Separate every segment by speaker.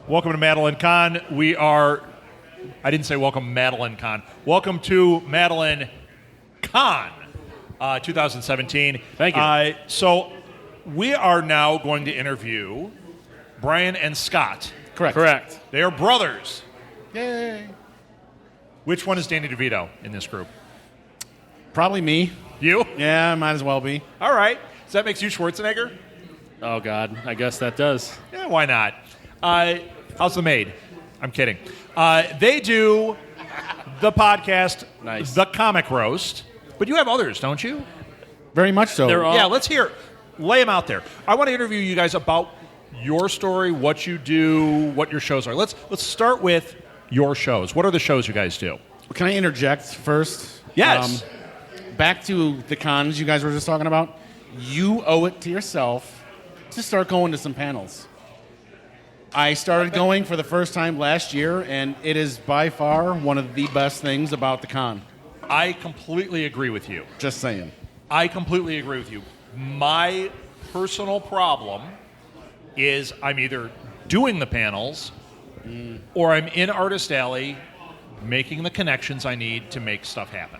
Speaker 1: Welcome to Madeline Con. I didn't say welcome Madeline Con. Welcome to Madeline Con 2017.
Speaker 2: Thank you.
Speaker 1: So we are now going to interview Brian and Scott.
Speaker 2: Correct.
Speaker 1: They are brothers.
Speaker 3: Yay.
Speaker 1: Which one is Danny DeVito in this group?
Speaker 3: Probably me.
Speaker 1: You?
Speaker 3: Yeah, might as well be.
Speaker 1: All right. So that makes you Schwarzenegger?
Speaker 2: Oh, God. I guess that does.
Speaker 1: Yeah, why not? How's the maid? I'm kidding. They do the podcast,
Speaker 2: Nice.
Speaker 1: The Comic Roast, but you have others, don't you?
Speaker 3: Very much so.
Speaker 2: They're all-
Speaker 1: Yeah, let's hear. Lay them out there. I want to interview you guys about your story, what you do, what your shows are. Let's start with your shows. What are the shows you guys do?
Speaker 3: Can I interject first?
Speaker 1: Yes.
Speaker 3: Back to the cons you guys were just talking about. You owe it to yourself to start going to some panels. I started going for the first time last year, and it is by far one of the best things about the con.
Speaker 1: I completely agree with you.
Speaker 3: Just saying.
Speaker 1: I completely agree with you. My personal problem is I'm either doing the panels or I'm in Artist Alley making the connections I need to make stuff happen.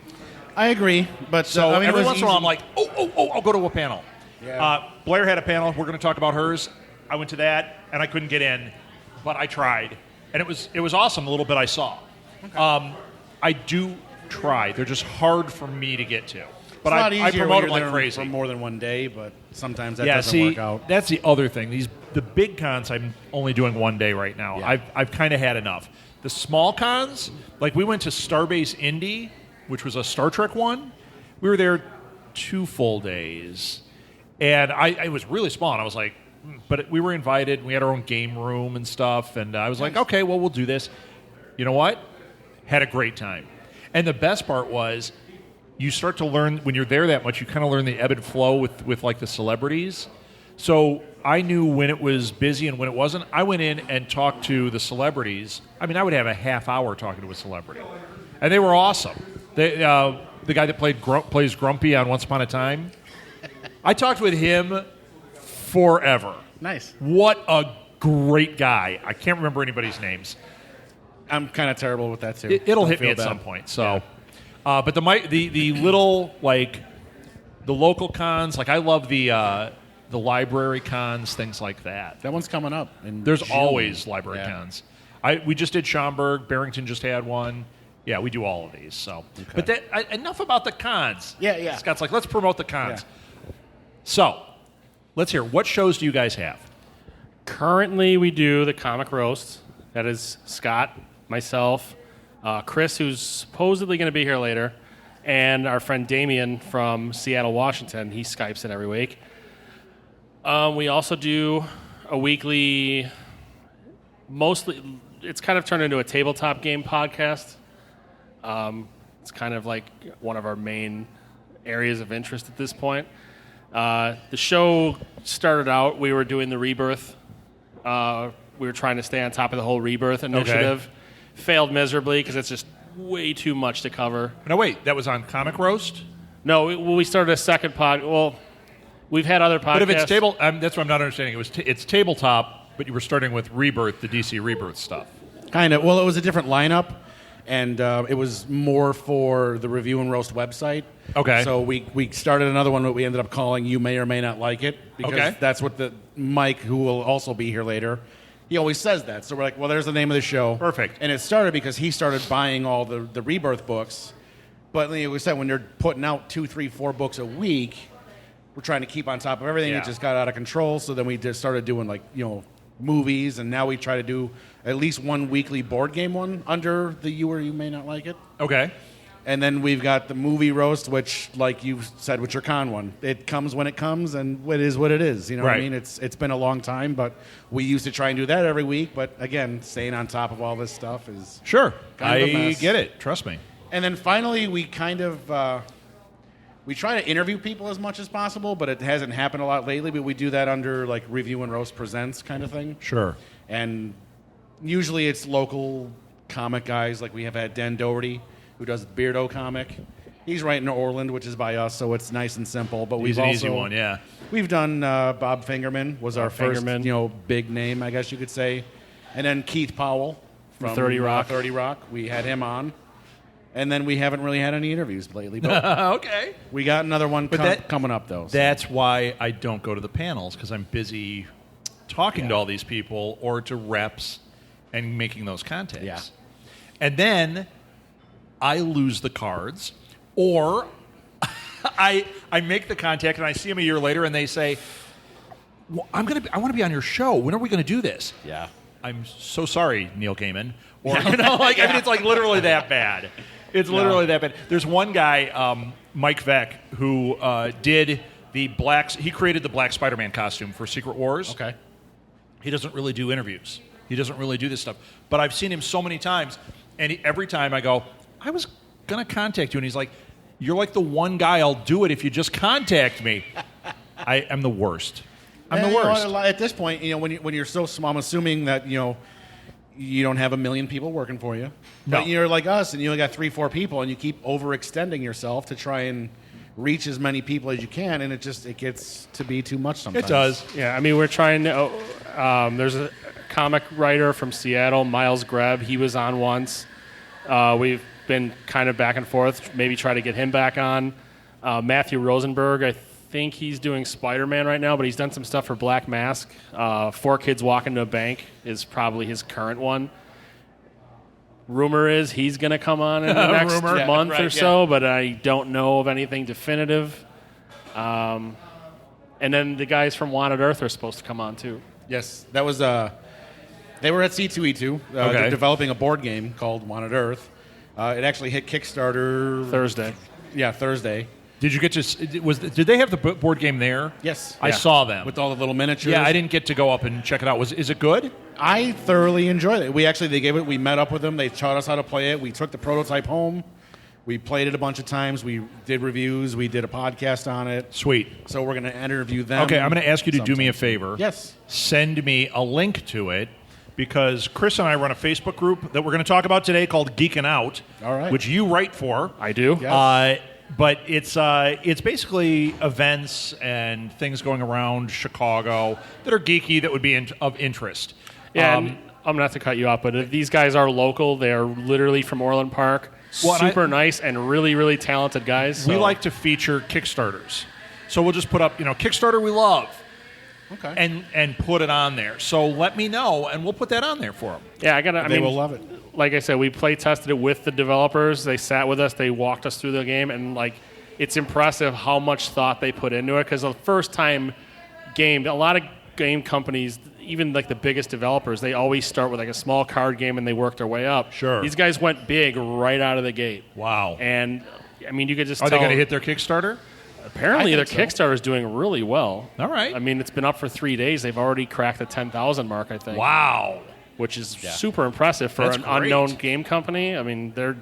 Speaker 3: I agree, but
Speaker 1: So
Speaker 3: I mean,
Speaker 1: every
Speaker 3: it was
Speaker 1: once in a while I'm
Speaker 3: easy.
Speaker 1: like, I'll go to a panel.
Speaker 3: Yeah.
Speaker 1: Blair had a panel. We're going to talk about hers. I went to that, and I couldn't get in, but I tried. And it was awesome, the little bit I saw. Okay. I do try. They're just hard for me to get to. But
Speaker 3: It's a lot
Speaker 1: I
Speaker 3: easier
Speaker 1: promote
Speaker 3: when
Speaker 1: them
Speaker 3: you're
Speaker 1: like
Speaker 3: there
Speaker 1: crazy.
Speaker 3: for more than one day, but sometimes that
Speaker 1: Yeah,
Speaker 3: doesn't
Speaker 1: see,
Speaker 3: work out.
Speaker 1: that's the other thing. The big cons I'm only doing one day right now.
Speaker 3: Yeah.
Speaker 1: I've kind of had enough. The small cons, like we went to Starbase Indy, which was a Star Trek one. We were there 2 full days, and it was really small. And I was like, but we were invited. And we had our own game room and stuff, and I was like, okay, well, we'll do this. You know what? Had a great time. And the best part was, you start to learn when you're there that much. You kind of learn the ebb and flow with like the celebrities. So I knew when it was busy and when it wasn't. I went in and talked to the celebrities. I mean, I would have a half hour talking to a celebrity, and they were awesome. The guy that plays Grumpy on Once Upon a Time, I talked with him forever.
Speaker 3: Nice.
Speaker 1: What a great guy! I can't remember anybody's names.
Speaker 3: I'm kind of terrible with that, too.
Speaker 1: It'll
Speaker 3: Don't
Speaker 1: hit me
Speaker 3: feel
Speaker 1: at
Speaker 3: bad.
Speaker 1: some point. So, but the little like the local cons, like I love the library cons, things like that.
Speaker 3: That one's coming up. In
Speaker 1: There's
Speaker 3: June.
Speaker 1: always library
Speaker 3: Yeah.
Speaker 1: cons. We just did Schaumburg. Barrington just had one. Yeah, we do all of these. So, but enough about the cons.
Speaker 3: Yeah.
Speaker 1: Scott's like, let's promote the cons.
Speaker 3: Yeah.
Speaker 1: So, let's hear. What shows do you guys have?
Speaker 2: Currently, we do the Comic Roast. That is Scott, myself, Chris, who's supposedly going to be here later, and our friend Damien from Seattle, Washington. He Skypes it every week. We also do a weekly, mostly, it's kind of turned into a tabletop game podcast. It's kind of like one of our main areas of interest at this point. The show started out, we were doing the Rebirth. We were trying to stay on top of the whole Rebirth initiative. Failed miserably because it's just way too much to cover.
Speaker 1: No, wait. That was on Comic Roast?
Speaker 2: No, we started a second pod. Well, we've had other podcasts.
Speaker 1: But if it's that's what I'm not understanding. It's tabletop, but you were starting with Rebirth, the DC Rebirth stuff.
Speaker 3: Kind of. Well, it was a different lineup, and it was more for the Review and Roast website.
Speaker 1: Okay.
Speaker 3: So we started another one that we ended up calling You May or May Not Like It, because that's what the Mike, who will also be here later, he always says that. So we're like, well, there's the name of the show.
Speaker 1: Perfect.
Speaker 3: And it started because he started buying all the Rebirth books. But like we said, when they're putting out 2, 3, 4 books a week, we're trying to keep on top of everything.
Speaker 1: Yeah.
Speaker 3: It just got out of control. So then we just started doing movies, and now we try to do at least one weekly board game one under the You or You May Not Like It.
Speaker 1: Okay.
Speaker 3: And then we've got the movie roast, which, like you said with your con one, it comes when it comes, and it is what it is. You know what I
Speaker 1: Right.
Speaker 3: mean? It's been a long time, but we used to try and do that every week. But again, staying on top of all this stuff is
Speaker 1: Sure.
Speaker 3: kind of a
Speaker 1: I
Speaker 3: mess.
Speaker 1: get it. Trust me.
Speaker 3: And then finally, we kind of we try to interview people as much as possible, but it hasn't happened a lot lately. But we do that under like Review and Roast Presents kind of thing.
Speaker 1: Sure.
Speaker 3: And usually it's local comic guys. Like we have had Dan Doherty, who does Beardo comic. He's right in Orland, which is by us, so it's nice and simple. But
Speaker 1: He's
Speaker 3: we've
Speaker 1: an
Speaker 3: also
Speaker 1: easy one, yeah.
Speaker 3: we've done Bob Fingerman was our first
Speaker 2: Fingerman.
Speaker 3: big name, I guess you could say. And then Keith Powell from
Speaker 2: 30 Rock.
Speaker 3: 30 Rock. We had him on. And then we haven't really had any interviews lately. But
Speaker 1: Okay.
Speaker 3: we got another one coming up, though. So.
Speaker 1: That's why I don't go to the panels, because I'm busy talking to all these people or to reps and making those contacts.
Speaker 3: Yeah.
Speaker 1: And then I lose the cards, or I make the contact and I see them a year later and they say, well, I want to be on your show. When are we going to do this?
Speaker 3: Yeah.
Speaker 1: I'm so sorry, Neil Gaiman. Or I mean, it's like literally that bad. It's literally that bad. There's one guy, Mike Veck, who did the he created the Black Spider-Man costume for Secret Wars.
Speaker 3: Okay.
Speaker 1: He doesn't really do interviews. He doesn't really do this stuff. But I've seen him so many times, and every time I go, I was going to contact you, and he's like, you're like the one guy I'll do it if you just contact me. I am the worst. I'm the worst.
Speaker 3: At this point, when you're so small, I'm assuming that, you don't have a million people working for you.
Speaker 1: No.
Speaker 3: But you're like us, and you only got 3-4 people, and you keep overextending yourself to try and reach as many people as you can, and it gets to be too much sometimes.
Speaker 1: It does.
Speaker 2: Yeah, I mean, we're trying to. There's a comic writer from Seattle, Miles Greb. He was on once. We've been kind of back and forth, maybe try to get him back on. Matthew Rosenberg, I think he's doing Spider-Man right now, but he's done some stuff for Black Mask. 4 Kids Walk Into a Bank is probably his current one. Rumor is he's going to come on in the next month or so, but I don't know of anything definitive. And then the guys from Wanted Earth are supposed to come on too.
Speaker 3: Yes, that was. They were at C2E2. They're developing a board game called Wanted Earth. It actually hit Kickstarter
Speaker 2: Thursday.
Speaker 3: Yeah, Thursday.
Speaker 1: Did you get to? Did they have the board game there?
Speaker 3: Yes,
Speaker 1: I saw them
Speaker 3: with all the little miniatures.
Speaker 1: Yeah, I didn't get to go up and check it out. Is it good?
Speaker 3: I thoroughly enjoyed it. We met up with them. They taught us how to play it. We took the prototype home. We played it a bunch of times. We did reviews. We did a podcast on it.
Speaker 1: Sweet.
Speaker 3: So we're going to interview them.
Speaker 1: Okay, I'm going to ask you to do me a favor.
Speaker 3: Yes.
Speaker 1: Send me a link to it, because Chris and I run a Facebook group that we're going to talk about today called Geeking Out.
Speaker 3: All right.
Speaker 1: Which you write for.
Speaker 2: I do.
Speaker 3: Yes.
Speaker 1: But it's basically events and things going around Chicago that are geeky that would be of interest.
Speaker 2: Yeah, and I'm not to cut you off, but these guys are local. They are literally from Orland Park. Super nice and really, really talented guys.
Speaker 1: We like to feature Kickstarters. So we'll just put up, Kickstarter we love.
Speaker 3: Okay.
Speaker 1: And put it on there. So let me know, and we'll put that on there for them.
Speaker 2: Yeah,
Speaker 3: They will love it.
Speaker 2: Like I said, we play tested it with the developers. They sat with us. They walked us through the game, and it's impressive how much thought they put into it. Because the first time game, a lot of game companies, even the biggest developers, they always start with a small card game and they work their way up.
Speaker 1: Sure.
Speaker 2: These guys went big right out of the gate.
Speaker 1: Wow.
Speaker 2: And you could just
Speaker 1: Are
Speaker 2: tell.
Speaker 1: they going to hit their Kickstarter?
Speaker 2: Apparently, their Kickstarter is doing really well.
Speaker 1: All right.
Speaker 2: It's been up for 3 days. They've already cracked the 10,000 mark, I think.
Speaker 1: Wow.
Speaker 2: Which is super impressive for
Speaker 1: That's
Speaker 2: an
Speaker 1: great.
Speaker 2: unknown game company. They're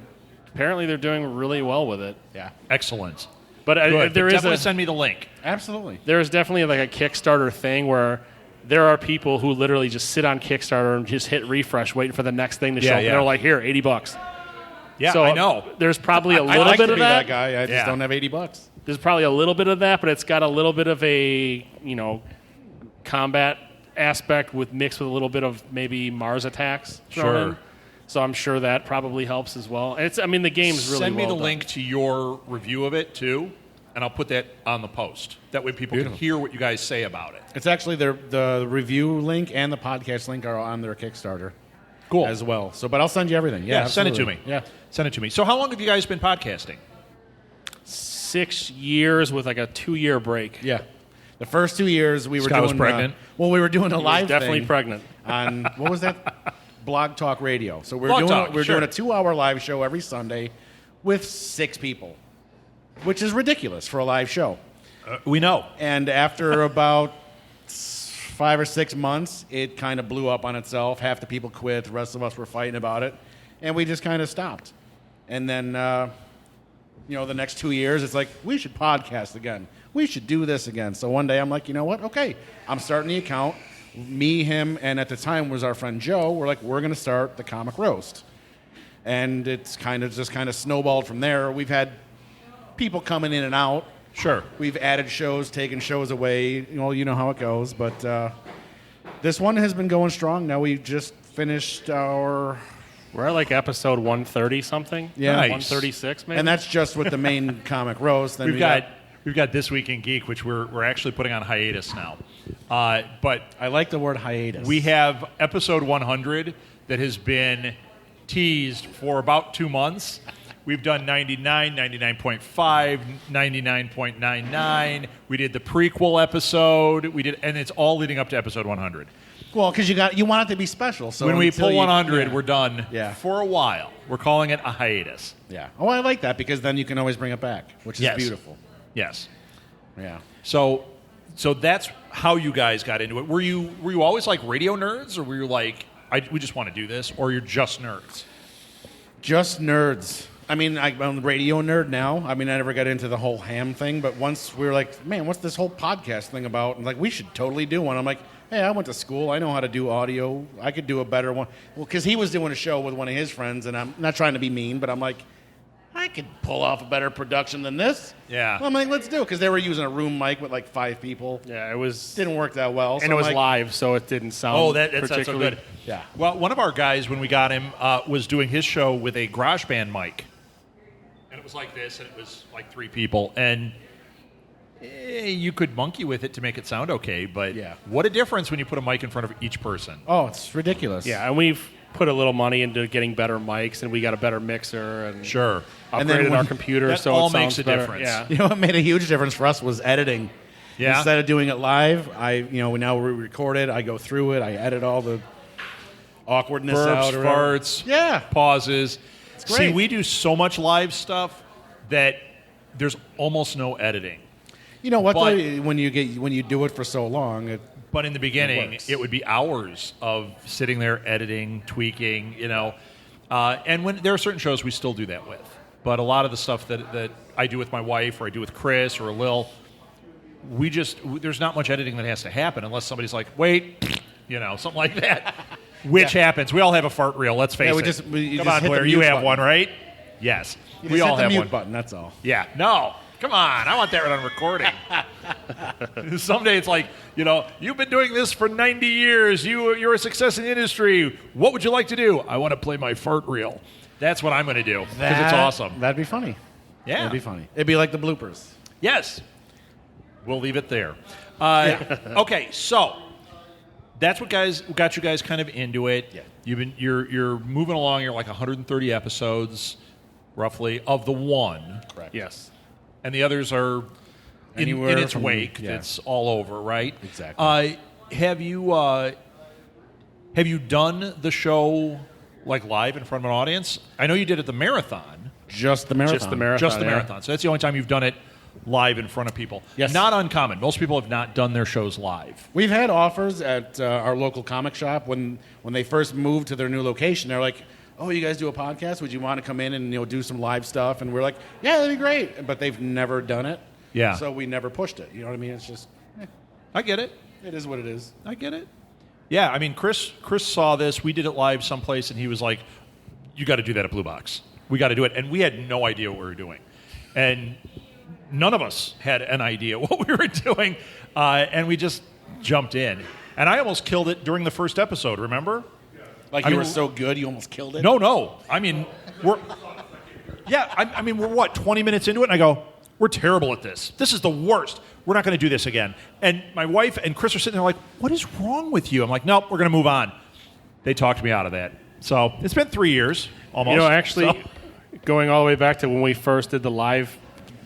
Speaker 2: doing really well with it.
Speaker 3: Yeah.
Speaker 1: Excellent.
Speaker 2: But there is
Speaker 1: definitely send me the link.
Speaker 3: Absolutely.
Speaker 2: there is definitely a Kickstarter thing where there are people who literally just sit on Kickstarter and just hit refresh, waiting for the next thing to show up.
Speaker 1: Yeah.
Speaker 2: They're like, here, $80.
Speaker 1: Yeah,
Speaker 2: So
Speaker 1: I know.
Speaker 2: there's probably a
Speaker 3: I'd
Speaker 2: little
Speaker 3: like
Speaker 2: bit
Speaker 3: to
Speaker 2: of
Speaker 3: be that guy. I just
Speaker 1: Yeah.
Speaker 3: don't have $80.
Speaker 2: There's probably a little bit of that, but it's got a little bit of a combat aspect mixed with a little bit of maybe Mars attacks thrown
Speaker 1: Sure.
Speaker 2: in. So I'm sure that probably helps as well. And the game's really
Speaker 1: Send me
Speaker 2: well
Speaker 1: the
Speaker 2: done.
Speaker 1: link to your review of it, too, and I'll put that on the post. That way people can hear what you guys say about it.
Speaker 3: It's actually the review link and the podcast link are on their Kickstarter.
Speaker 1: Cool.
Speaker 3: As well. So, but I'll send you everything. Yeah,
Speaker 1: send it to
Speaker 3: absolutely.
Speaker 1: me.
Speaker 3: Yeah.
Speaker 1: Send it to me. So how long have you guys been podcasting?
Speaker 2: 6 years with a 2-year break.
Speaker 3: Yeah. The first 2 years we were
Speaker 1: Scott
Speaker 3: doing
Speaker 1: was pregnant.
Speaker 3: we were doing a
Speaker 2: He was
Speaker 3: live
Speaker 2: definitely
Speaker 3: thing
Speaker 2: pregnant.
Speaker 3: on what was that? Blog Talk Radio. So we're
Speaker 1: Blog
Speaker 3: doing
Speaker 1: Talk,
Speaker 3: we're
Speaker 1: sure.
Speaker 3: doing a 2-hour live show every Sunday with 6 people, which is ridiculous for a live show.
Speaker 1: We know.
Speaker 3: And after about 5 or 6 months, it kind of blew up on itself. Half the people quit. The rest of us were fighting about it, and we just kind of stopped. And then, the next 2 years, it's like, we should podcast again. We should do this again. So one day I'm like, you know what? Okay, I'm starting the account. Me, him, and at the time was our friend Joe. We're like, we're going to start the Comic Roast. And it's kind of snowballed from there. We've had people coming in and out.
Speaker 1: Sure.
Speaker 3: We've added shows, taken shows away. You know how it goes. But this one has been going strong. Now we just finished our...
Speaker 2: We're at like episode 130 something.
Speaker 3: Yeah.
Speaker 1: Nice.
Speaker 2: 136 maybe.
Speaker 3: And that's just with the main comic roast. Then
Speaker 1: We've got This Week in Geek, which we're actually putting on hiatus now. But
Speaker 3: I like the word hiatus.
Speaker 1: we have episode 100 that has been teased for about 2 months. We've done 99, 99.5, 99.99. We did the prequel episode. And it's all leading up to episode 100.
Speaker 3: Well, because you want it to be special. So
Speaker 1: when we
Speaker 3: until
Speaker 1: pull
Speaker 3: you-
Speaker 1: 100,
Speaker 3: yeah.
Speaker 1: we're done
Speaker 3: Yeah.
Speaker 1: for a while. We're calling it a hiatus.
Speaker 3: Yeah. Oh, I like that because then you can always bring it back, which is
Speaker 1: Yes.
Speaker 3: beautiful.
Speaker 1: Yes.
Speaker 3: Yeah.
Speaker 1: So that's how you guys got into it. Were you always like radio nerds, or were you like, we just want to do this, or you're just nerds?
Speaker 3: Just nerds. I mean, I'm a radio nerd now. I mean, I never got into the whole ham thing, but once we were like, man, what's this whole podcast thing about? And like, we should totally do one. I'm like, hey, I went to school. I know how to do audio. I could do a better one. Well, because he was doing a show with one of his friends, and I'm not trying to be mean, but I'm like, I could pull off a better production than this.
Speaker 1: Yeah.
Speaker 3: I'm like, let's do it, because they were using a room mic with like 5 people.
Speaker 2: yeah, it was.
Speaker 3: Didn't work that well.
Speaker 2: And
Speaker 3: so
Speaker 2: it was
Speaker 3: I'm like,
Speaker 2: live, so it didn't sound
Speaker 1: Oh, that's so
Speaker 2: particularly
Speaker 1: good.
Speaker 3: Yeah.
Speaker 1: Well, one of our guys, when we got him, was doing his show with a GarageBand mic. And it was like this, and it was like 3 people. And you could monkey with it to make it sound okay, but
Speaker 3: Yeah.
Speaker 1: what a difference when you put a mic in front of each person.
Speaker 3: Oh, it's ridiculous.
Speaker 2: Yeah, and we've put a little money into getting better mics, and we got a better mixer, and
Speaker 1: Sure.
Speaker 2: upgraded
Speaker 3: And then
Speaker 2: our
Speaker 3: when-
Speaker 2: computer,
Speaker 1: that
Speaker 2: so
Speaker 1: all
Speaker 2: it sounds
Speaker 1: makes a
Speaker 2: better.
Speaker 1: difference.
Speaker 2: Yeah.
Speaker 3: You know what made a huge difference for us was editing.
Speaker 1: Yeah.
Speaker 3: Instead of doing it live, now we record it. I go through it. I edit all the awkwardness
Speaker 1: Burps,
Speaker 3: out. Or whatever.
Speaker 1: farts,
Speaker 3: Yeah.
Speaker 1: pauses.
Speaker 3: great.
Speaker 1: See, we do so much live stuff that there's almost no editing.
Speaker 3: You know what?
Speaker 1: But-
Speaker 3: though? When you do it for so long,
Speaker 1: But in the beginning,
Speaker 3: works.
Speaker 1: it would be hours of sitting there editing, tweaking, and when there are certain shows we still do that with. But a lot of the stuff that I do with my wife, or I do with Chris or Lil, there's not much editing that has to happen unless somebody's like, wait, something like that. Which happens. We all have a fart reel. Let's face
Speaker 3: we
Speaker 1: it.
Speaker 3: just- you
Speaker 1: Come
Speaker 3: just
Speaker 1: on,
Speaker 3: hit the
Speaker 1: Blair. You
Speaker 3: mute
Speaker 1: have
Speaker 3: button.
Speaker 1: one, right? Yes.
Speaker 3: you
Speaker 1: We
Speaker 3: just
Speaker 1: all
Speaker 3: hit the
Speaker 1: have
Speaker 3: mute
Speaker 1: one.
Speaker 3: button. That's all.
Speaker 1: Yeah. No. Come on. I want that on recording. Someday it's like, you've been doing this for 90 years. You're a success in the industry. What would you like to do? I want to play my fart reel. That's what I'm going to do because it's awesome.
Speaker 3: That'd be funny.
Speaker 1: Yeah.
Speaker 3: It'd be funny. It'd be like the bloopers.
Speaker 1: Yes. We'll leave it there. Okay, so that's what got you guys kind of into it.
Speaker 3: Yeah.
Speaker 1: You're moving along. You're like 130 episodes, roughly, of the one.
Speaker 3: Correct.
Speaker 2: Yes.
Speaker 1: And the others are
Speaker 3: Anywhere
Speaker 1: in its
Speaker 3: from-
Speaker 1: wake.
Speaker 3: yeah.
Speaker 1: It's all over, right?
Speaker 3: Exactly.
Speaker 1: Have you done the show like live in front of an audience? I know you did at the marathon.
Speaker 3: Just the marathon.
Speaker 2: Just the marathon.
Speaker 1: Just the
Speaker 2: yeah.
Speaker 1: marathon. So that's the only time you've done it live in front of people.
Speaker 3: Yes.
Speaker 1: Not uncommon. Most people have not done their shows live.
Speaker 3: We've had offers at our local comic shop when they first moved to their new location. They're like, "Oh, you guys do a podcast? Would you want to come in and do some live stuff?" And we're like, "Yeah, that'd be great." But they've never done it.
Speaker 1: Yeah.
Speaker 3: So we never pushed it. You know what I mean? It's just,
Speaker 1: I get it.
Speaker 3: it is what it is.
Speaker 1: I get it. Yeah, I mean, Chris saw this. We did it live someplace, and he was like, "You got to do that at Blue Box. We got to do it." And we had no idea what we were doing, and none of us had an idea what we were doing, and we just jumped in. And I almost killed it during the first episode. Remember?
Speaker 3: Like
Speaker 1: I
Speaker 3: you
Speaker 1: mean,
Speaker 3: were so good, you almost killed it.
Speaker 1: No. I mean, we're what 20 minutes into it, and I go, "We're terrible at this. This is the worst. We're not going to do this again." And my wife and Chris are sitting there like, "What is wrong with you?" I'm like, "Nope, we're going to move on." They talked me out of that. So it's been 3 years almost.
Speaker 2: Actually,
Speaker 1: So-
Speaker 2: going all the way back to when we first did the live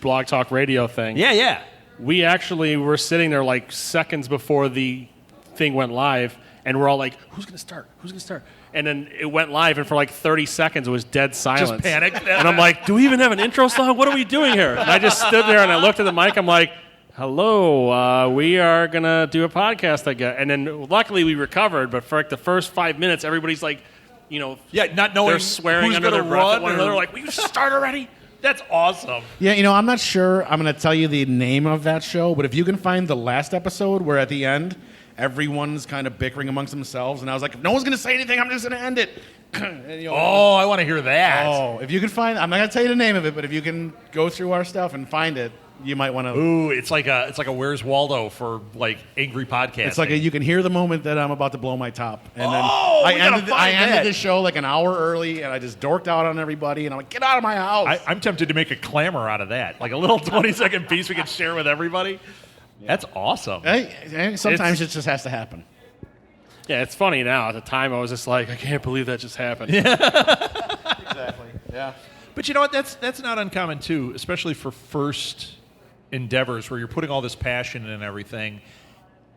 Speaker 2: Blog Talk Radio thing.
Speaker 1: yeah.
Speaker 2: We actually were sitting there like seconds before the thing went live, and we're all like, "Who's going to start? Who's going to start?" And then it went live, and for like 30 seconds, it was dead silence.
Speaker 1: panicked.
Speaker 2: And I'm like, "Do we even have an intro song? What are we doing here?" And I just stood there, and I looked at the mic. I'm like, "Hello, we are going to do a podcast, I guess." And then luckily we recovered, but for like the first 5 minutes, everybody's like,
Speaker 1: Not knowing
Speaker 2: they're swearing
Speaker 1: who's
Speaker 2: under their
Speaker 1: gonna
Speaker 2: breath at
Speaker 1: run
Speaker 2: one
Speaker 1: or-
Speaker 2: another, like, "Will you start already?"
Speaker 1: That's awesome.
Speaker 3: Yeah, I'm not sure I'm going to tell you the name of that show, but if you can find the last episode where at the end everyone's kind of bickering amongst themselves, and I was like, if no one's going to say anything, I'm just going to end it. And,
Speaker 1: Oh, I want to hear that.
Speaker 3: if you can find, I'm not going to tell you the name of it, but if you can go through our stuff and find it, you might want to.
Speaker 1: Ooh, it's like a Where's Waldo for like angry podcasting.
Speaker 3: It's like you can hear the moment that I'm about to blow my top, and then
Speaker 1: we gotta find
Speaker 3: I ended
Speaker 1: that.
Speaker 3: the show like an hour early, and I just dorked out on everybody, and I'm like, get out of my house.
Speaker 1: I'm tempted to make a clamor out of that, like a little 20-second piece we can share with everybody. That's awesome.
Speaker 3: Sometimes it just has to happen.
Speaker 2: Yeah, it's funny now. At the time, I was just like, I can't believe that just happened.
Speaker 3: Exactly. Yeah.
Speaker 1: But you know what? That's not uncommon too, especially for first endeavors where you're putting all this passion in and everything,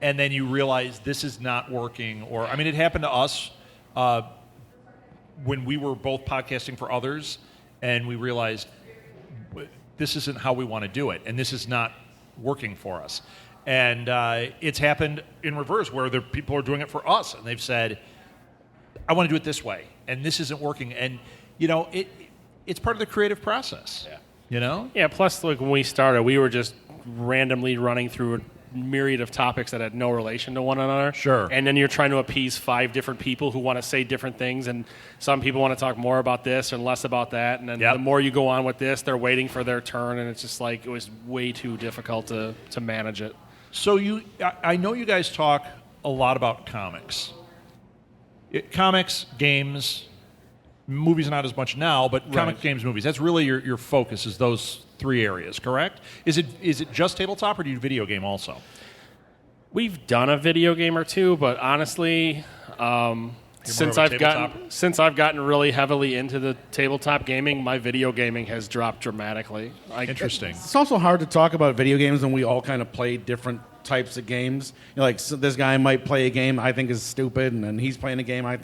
Speaker 1: and then you realize this is not working. Or I mean, it happened to us when we were both podcasting for others, and we realized this isn't how we want to do it, and this is not working for us. And it's happened in reverse where the people are doing it for us, and they've said, I want to do it this way, and this isn't working. And you know, it's part of the creative process.
Speaker 3: Yeah.
Speaker 1: You know?
Speaker 2: Yeah, plus, like, when we started, we were just randomly running through a myriad of topics that had no relation to one another.
Speaker 1: Sure.
Speaker 2: And then you're trying to appease 5 different people who want to say different things, and some people want to talk more about this and less about that. And then the more you go on with this, they're waiting for their turn, and it's just like it was way too difficult to manage it.
Speaker 1: So I know you guys talk a lot about comics. Comics, games, movies not as much now, but comic, games, movies. That's really your focus is those 3 areas, correct? Is it just tabletop, or do you video game also?
Speaker 2: We've done a video game or two, but honestly, since I've gotten really heavily into the tabletop gaming, my video gaming has dropped dramatically.
Speaker 1: Interesting.
Speaker 3: It's also hard to talk about video games when we all kind of play different types of games. You know, like this guy might play a game I think is stupid, and then he's playing a game I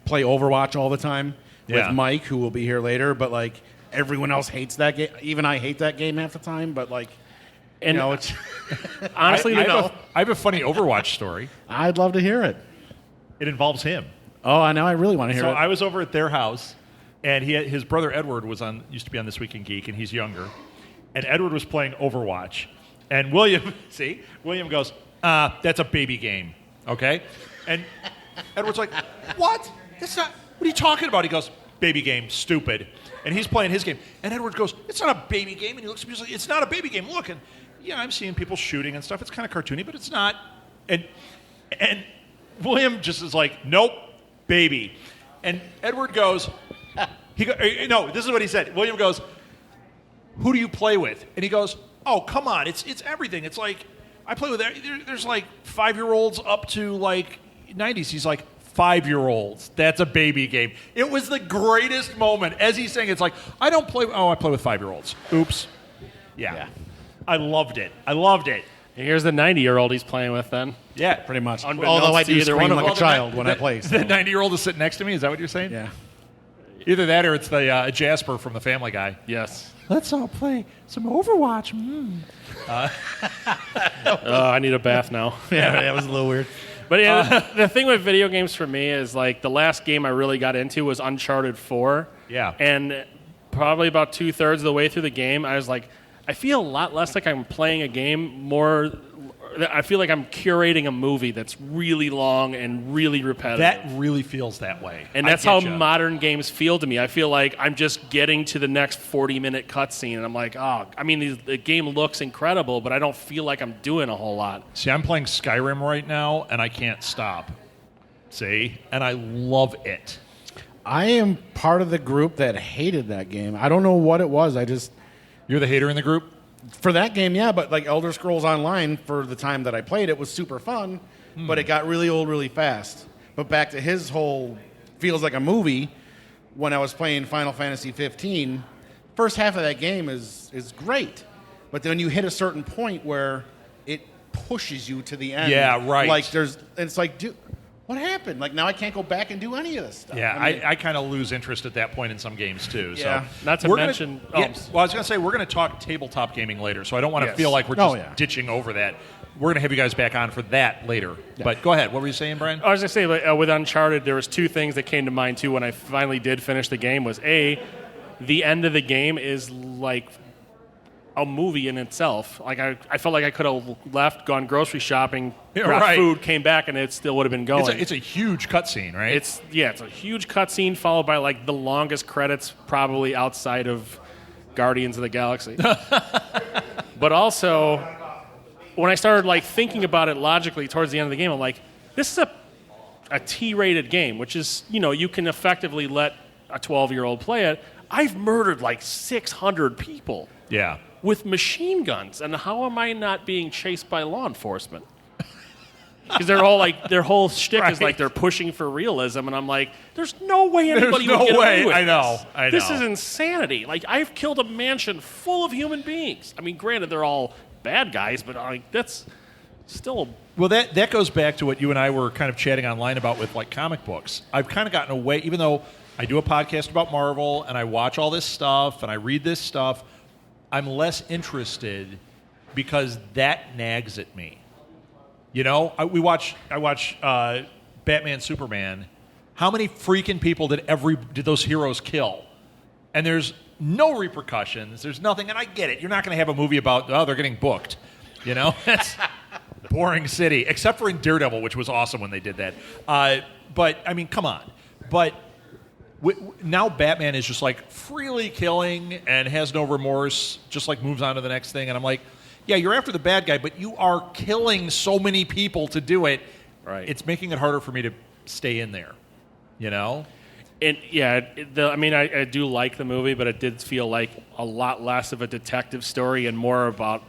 Speaker 3: play Overwatch all the time with Mike, who will be here later. But like everyone else hates that game. Even I hate that game half the time. But like,
Speaker 2: and
Speaker 3: you know, it's
Speaker 2: honestly,
Speaker 1: I have a funny Overwatch story.
Speaker 3: I'd love to hear it.
Speaker 1: It involves him.
Speaker 3: Oh, I know. I really want to hear
Speaker 1: So
Speaker 3: it.
Speaker 1: I was over at their house, and his brother Edward used to be on This Week in Geek, and he's younger. And Edward was playing Overwatch, and William goes, "That's a baby game, okay?" And Edward's like, "What? That's not. What are you talking about?" He goes, "Baby game, stupid." And he's playing his game, and Edward goes, "It's not a baby game." And he looks at me, he's like, "It's not a baby game. Look." And yeah, I'm seeing people shooting and stuff. It's kind of cartoony, but it's not. And William just is like, "Nope, baby." And Edward goes, no, this is what he said. William goes, "Who do you play with?" And he goes, "Oh, come on, it's everything. It's like I play with there's like 5-year-olds up to like 90s." He's like, 5-year-olds. That's a baby game. It was the greatest moment. As he's saying, it's like, I play with 5-year-olds. Oops. Yeah. I loved it.
Speaker 2: here's the 90-year-old he's playing with then.
Speaker 1: Yeah.
Speaker 3: Pretty much.
Speaker 2: Unbeknownst
Speaker 3: Although I
Speaker 2: to
Speaker 3: do
Speaker 2: either
Speaker 3: scream
Speaker 2: one of
Speaker 3: like
Speaker 2: them.
Speaker 3: a child when I play. So.
Speaker 1: The 90-year-old is sitting next to me? Is that what you're saying?
Speaker 3: Yeah.
Speaker 1: Either that or it's the Jasper from the Family Guy.
Speaker 2: Yes.
Speaker 1: Let's all play some Overwatch.
Speaker 2: I need a bath now.
Speaker 3: Yeah, that was a little weird.
Speaker 2: But yeah, the thing with video games for me is like the last game I really got into was Uncharted 4.
Speaker 1: Yeah.
Speaker 2: And probably about 2/3 of the way through the game, I was like, I feel a lot less like I'm playing a game, more I feel like I'm curating a movie that's really long and really repetitive.
Speaker 1: That really feels that way.
Speaker 2: And that's how modern games feel to me. I feel like I'm just getting to the next 40-minute cutscene, and I'm like, oh, I mean, the game looks incredible, but I don't feel like I'm doing a whole lot.
Speaker 1: See, I'm playing Skyrim right now, and I can't stop. See? And I love it.
Speaker 3: I am part of the group that hated that game. I don't know what it was.
Speaker 1: You're the hater in the group?
Speaker 3: For that game, yeah, but like Elder Scrolls Online, for the time that I played it, was super fun, but it got really old really fast. But back to his whole feels like a movie, when I was playing Final Fantasy 15, first half of that game is great. But then you hit a certain point where it pushes you to the end.
Speaker 1: Yeah, right.
Speaker 3: Like it's like, dude, what happened? Like now I can't go back and do any of this stuff.
Speaker 1: Yeah,
Speaker 3: I mean,
Speaker 1: I kind of lose interest at that point in some games too.
Speaker 3: Yeah.
Speaker 1: So
Speaker 2: Not to
Speaker 1: we're
Speaker 2: mention...
Speaker 1: well, I was going to say, we're going to talk tabletop gaming later, so I don't want to feel like we're just ditching over that. We're going to have you guys back on for that later. Yeah. But go ahead. What were you saying, Brian?
Speaker 2: I was going to say, like, with Uncharted, there was two things that came to mind, too, when I finally did finish the game, was, A, the end of the game is like a movie in itself. Like I felt like I could have left, gone grocery shopping, grabbed food, came back, and it still would have been going.
Speaker 1: It's a huge cutscene, right?
Speaker 2: It's a huge cutscene followed by like the longest credits probably outside of Guardians of the Galaxy. But also, when I started like thinking about it logically towards the end of the game, I'm like, this is a T-rated game, which is, you can effectively let a 12-year-old play it. I've murdered like 600 people.
Speaker 1: Yeah.
Speaker 2: With machine guns, and how am I not being chased by law enforcement? Because their whole shtick is like they're pushing for realism, and I'm like, there's no way anybody would get away with
Speaker 1: I know.
Speaker 2: This is insanity. Like, I've killed a mansion full of human beings. I mean, granted, they're all bad guys, but that's still.
Speaker 1: Well, that goes back to what you and I were kind of chatting online about with like comic books. I've kind of gotten away, even though I do a podcast about Marvel and I watch all this stuff and I read this stuff, I'm less interested because that nags at me. I watch Batman, Superman. How many freaking people did those heroes kill? And there's no repercussions. There's nothing. And I get it. You're not going to have a movie about, they're getting booked. That's boring city. Except for in Daredevil, which was awesome when they did that. But, I mean, come on. But now Batman is just like freely killing and has no remorse, just like moves on to the next thing. And I'm like, yeah, you're after the bad guy, but you are killing so many people to do it.
Speaker 2: Right.
Speaker 1: It's making it harder for me to stay in there,
Speaker 2: And yeah, I do like the movie, but it did feel like a lot less of a detective story and more about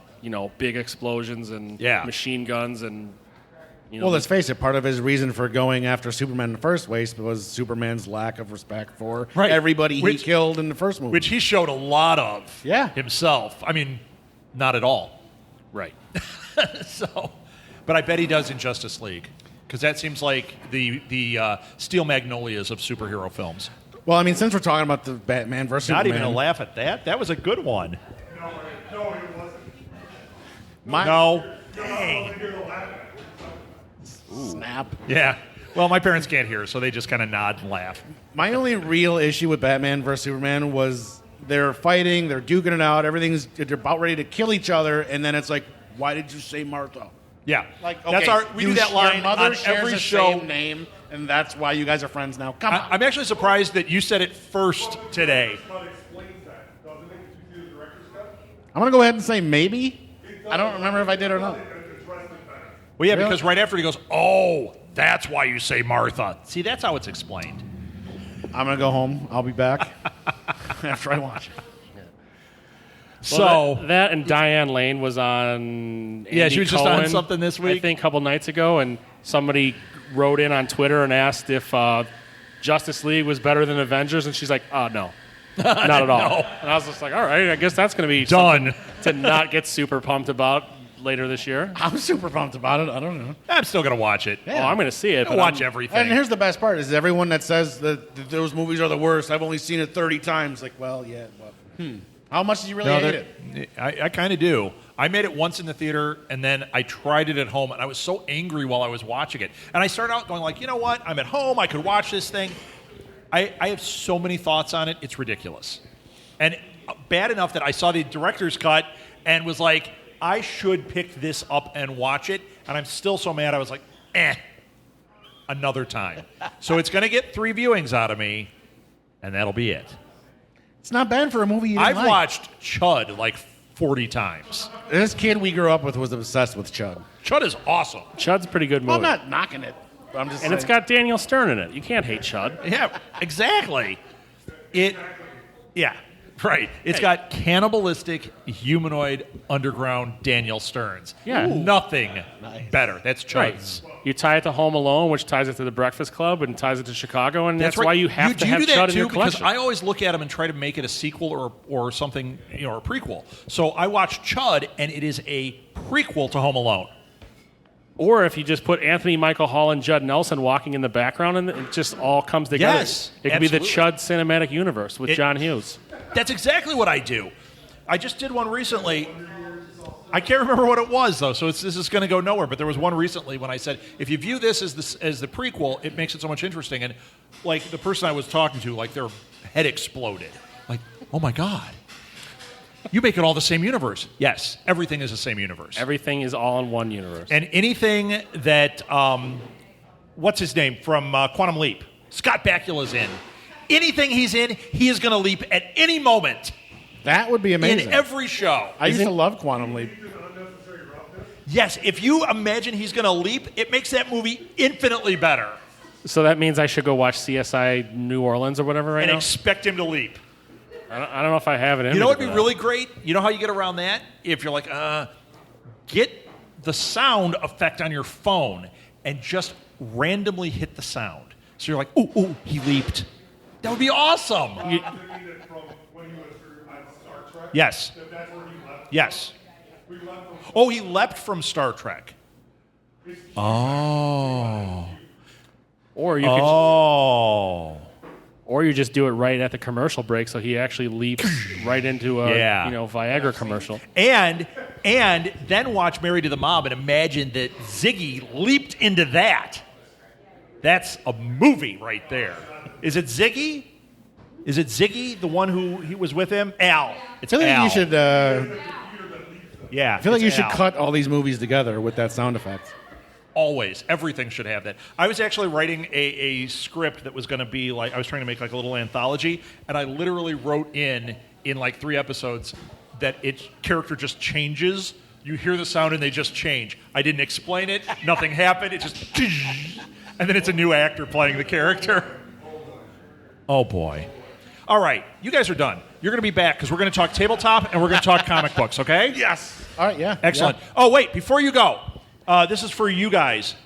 Speaker 2: big explosions and machine guns and.
Speaker 3: Well, let's face it. Part of his reason for going after Superman in the first place was Superman's lack of respect for everybody he killed in the first movie,
Speaker 1: which he showed a lot of himself. I mean, not at all.
Speaker 2: Right.
Speaker 1: But I bet he does in Justice League because that seems like the Steel Magnolias of superhero films.
Speaker 3: Well, I mean, since we're talking about the Batman versus
Speaker 1: Not
Speaker 3: Superman,
Speaker 1: even a laugh at that. That was a good one.
Speaker 4: No, it wasn't.
Speaker 1: No. Dang.
Speaker 3: Snap.
Speaker 1: Yeah. Well, my parents can't hear, so they just kind of nod and laugh.
Speaker 3: My only real issue with Batman versus Superman was they're fighting, they're duking it out, they're about ready to kill each other, and then it's like, why did you say Martha?
Speaker 1: Yeah.
Speaker 3: Like, okay,
Speaker 1: we do that line
Speaker 3: your mother
Speaker 1: on
Speaker 3: shares
Speaker 1: every
Speaker 3: the
Speaker 1: show.
Speaker 3: same name, and that's why you guys are friends now. Come on.
Speaker 1: I'm actually surprised that you said it first today.
Speaker 4: But explains that, doesn't it? Did you see the director's cut?
Speaker 3: I'm going to go ahead and say maybe. I don't remember if I did or not.
Speaker 4: It's wrestling fans.
Speaker 1: Well, yeah,
Speaker 3: Really?
Speaker 1: because right after he goes, oh, that's why you say Martha. See, that's how it's explained.
Speaker 3: I'm going to go home. I'll be back after I watch it.
Speaker 1: So
Speaker 2: that and Diane Lane was on.
Speaker 1: Yeah, she was just on
Speaker 2: Cohen,
Speaker 1: something this week.
Speaker 2: I think a couple nights ago, and somebody wrote in on Twitter and asked if Justice League was better than Avengers, and she's like, "Oh no, not at all."
Speaker 1: No.
Speaker 2: And I was just like, "All right, I guess that's going to be
Speaker 1: Done.
Speaker 2: to not get super pumped about later this year."
Speaker 3: I'm super pumped about it. I don't know.
Speaker 1: I'm still going to watch it.
Speaker 2: Oh, I'm going to see it.
Speaker 1: I'll
Speaker 2: But
Speaker 1: watch
Speaker 2: I'm-
Speaker 1: everything.
Speaker 3: And here's the best part: is everyone that says that those movies are the worst. I've only seen it 30 times. Like, well, yeah, but how much did you really hate it?
Speaker 1: I kind of do. I made it once in the theater, and then I tried it at home, and I was so angry while I was watching it. And I started out going like, you know what? I'm at home. I could watch this thing. I have so many thoughts on it. It's ridiculous. And bad enough that I saw the director's cut and was like, I should pick this up and watch it. And I'm still so mad. I was like, another time. So it's going to get 3 viewings out of me, and that'll be it.
Speaker 3: It's not bad for a movie you didn't
Speaker 1: I've
Speaker 3: like.
Speaker 1: watched Chud like 40 times.
Speaker 3: This kid we grew up with was obsessed with Chud.
Speaker 1: Chud is awesome.
Speaker 2: Chud's a pretty good movie.
Speaker 3: Well, I'm not knocking it. But I'm just
Speaker 2: and
Speaker 3: saying.
Speaker 2: it's got Daniel Stern in it. You can't hate Chud.
Speaker 1: Yeah, exactly. Right. It's got cannibalistic, humanoid, underground Daniel Stearns.
Speaker 2: Yeah.
Speaker 1: Nothing better. That's Chud's.
Speaker 2: You tie it to Home Alone, which ties it to The Breakfast Club, and ties it to Chicago, and that's
Speaker 1: right.
Speaker 2: why you have to have
Speaker 1: do that
Speaker 2: Chud in
Speaker 1: too,
Speaker 2: your
Speaker 1: because
Speaker 2: collection.
Speaker 1: I always look at them and try to make it a sequel or something, or a prequel. So I watched Chud, and it is a prequel to Home Alone.
Speaker 2: Or if you just put Anthony Michael Hall and Judd Nelson walking in the background, and it just all comes together.
Speaker 1: Yes,
Speaker 2: it could be the
Speaker 1: absolutely.
Speaker 2: Chud cinematic universe with John Hughes.
Speaker 1: That's exactly what I do. I just did one recently. I can't remember what it was, though, so this is going to go nowhere. But there was one recently when I said, if you view this as the prequel, it makes it so much interesting. And, like, the person I was talking to, like, their head exploded. Like, oh, my God. You make it all the same universe. Yes, everything is the same universe.
Speaker 2: Everything is all in one universe.
Speaker 1: And anything that, what's his name, from Quantum Leap, Scott Bakula's in. Anything he's in, he is going to leap at any moment.
Speaker 3: That would be amazing.
Speaker 1: in every show.
Speaker 3: I used to love Quantum Leap.
Speaker 1: Yes, if you imagine he's going to leap, it makes that movie infinitely better.
Speaker 2: So that means I should go watch CSI New Orleans or whatever right
Speaker 1: And
Speaker 2: now?
Speaker 1: expect him to leap.
Speaker 2: I don't know if I have it in
Speaker 1: You know
Speaker 2: me
Speaker 1: what
Speaker 2: to
Speaker 1: would be
Speaker 2: do
Speaker 1: really great? You know how you get around that? If you're like, get the sound effect on your phone and just randomly hit the sound. So you're like, ooh, he leaped. That would be awesome.
Speaker 4: From when he was on Star Trek.
Speaker 1: Yes.
Speaker 4: That's where he left.
Speaker 1: Yes.
Speaker 4: We left from
Speaker 1: Oh, he leapt from Star Trek. Oh.
Speaker 2: Or you could,
Speaker 1: Oh.
Speaker 2: or you just do it right at the commercial break, so he actually leaps right into a
Speaker 1: Yeah.
Speaker 2: Viagra commercial.
Speaker 1: And then watch Married to the Mob and imagine that Ziggy leaped into that. That's a movie right there. Is it Ziggy? Is it Ziggy, the one who he was with him? Al. It's
Speaker 3: I feel like
Speaker 1: Al.
Speaker 3: you should.
Speaker 1: Yeah.
Speaker 3: I feel like
Speaker 1: it's
Speaker 3: you should
Speaker 1: Al.
Speaker 3: cut all these movies together with that sound effect.
Speaker 1: Always. Everything should have that. I was actually writing a script that was going to be like, I was trying to make like a little anthology, and I literally wrote in like 3 episodes that its character just changes. You hear the sound and they just change. I didn't explain it. Nothing happened. It just, and then it's a new actor playing the character. Oh boy. All right. You guys are done. You're going to be back because we're going to talk tabletop and we're going to talk comic books, okay?
Speaker 3: Yes. All right. Yeah.
Speaker 1: Excellent.
Speaker 3: Yeah.
Speaker 1: Oh, wait, before you go, this is for you guys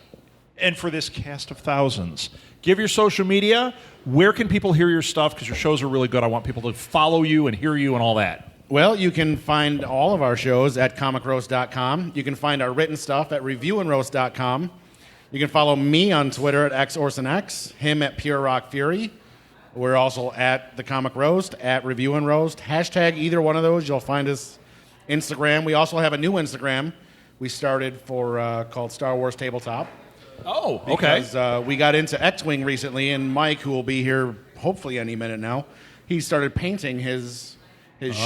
Speaker 1: and for this cast of thousands. Give your social media. Where can people hear your stuff? Because your shows are really good. I want people to follow you and hear you and all that.
Speaker 3: Well, you can find all of our shows at comicroast.com. You can find our written stuff at reviewandroast.com. You can follow me on Twitter at XOrsonX, him at Pure Rock Fury. We're also at The Comic Roast, at Review and Roast. Hashtag either one of those. You'll find us Instagram. We also have a new Instagram we started called Star Wars Tabletop.
Speaker 1: Oh, okay.
Speaker 3: Because we got into X-Wing recently, and Mike, who will be here hopefully any minute now, he started painting his ships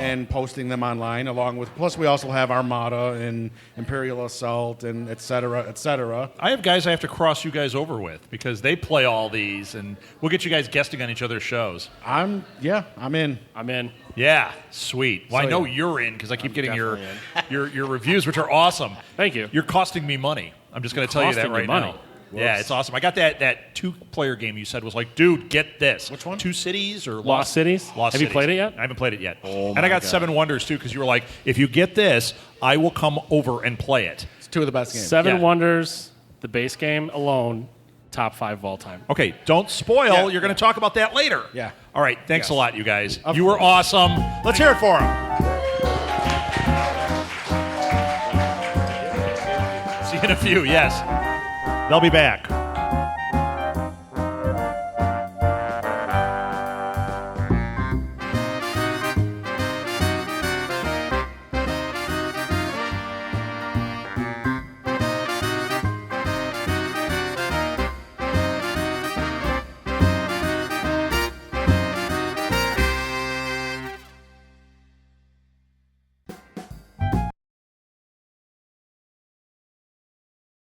Speaker 3: and posting them online along with, plus we also have Armada and Imperial Assault and et cetera, et cetera.
Speaker 1: I have guys I have to cross you guys over with because they play all these, and we'll get you guys guesting on each other's shows.
Speaker 3: I'm in.
Speaker 2: I'm in.
Speaker 1: Yeah, sweet. Well,
Speaker 3: So,
Speaker 1: I know
Speaker 3: yeah.
Speaker 1: you're in because I keep getting your
Speaker 2: definitely
Speaker 1: reviews, which are awesome.
Speaker 2: Thank you.
Speaker 1: You're costing me money. I'm just going to tell you that
Speaker 2: Costing you
Speaker 1: right
Speaker 2: money?
Speaker 1: now. Yeah, it's awesome. I got that 2-player game you said was like, dude, get this.
Speaker 3: Which one?
Speaker 1: 2 Cities or
Speaker 2: Lost Cities?
Speaker 1: Lost
Speaker 2: Have you
Speaker 1: Cities.
Speaker 2: played it yet?
Speaker 1: I haven't played it yet.
Speaker 3: Oh,
Speaker 1: and I
Speaker 3: my
Speaker 1: got
Speaker 3: God.
Speaker 1: 7 Wonders too because you were like, if you get this, I will come over and play it.
Speaker 3: It's 2 of the best games.
Speaker 2: Seven
Speaker 1: Yeah.
Speaker 2: Wonders, the base game alone, top 5 of all time.
Speaker 1: Okay, don't spoil.
Speaker 3: Yeah,
Speaker 1: You're going to talk about that later.
Speaker 3: Yeah.
Speaker 1: All right, thanks
Speaker 3: Yes.
Speaker 1: a lot, you guys.
Speaker 3: Of
Speaker 1: You were
Speaker 3: course.
Speaker 1: awesome. Let's hear it for them. See you in a few, yes. They'll be back.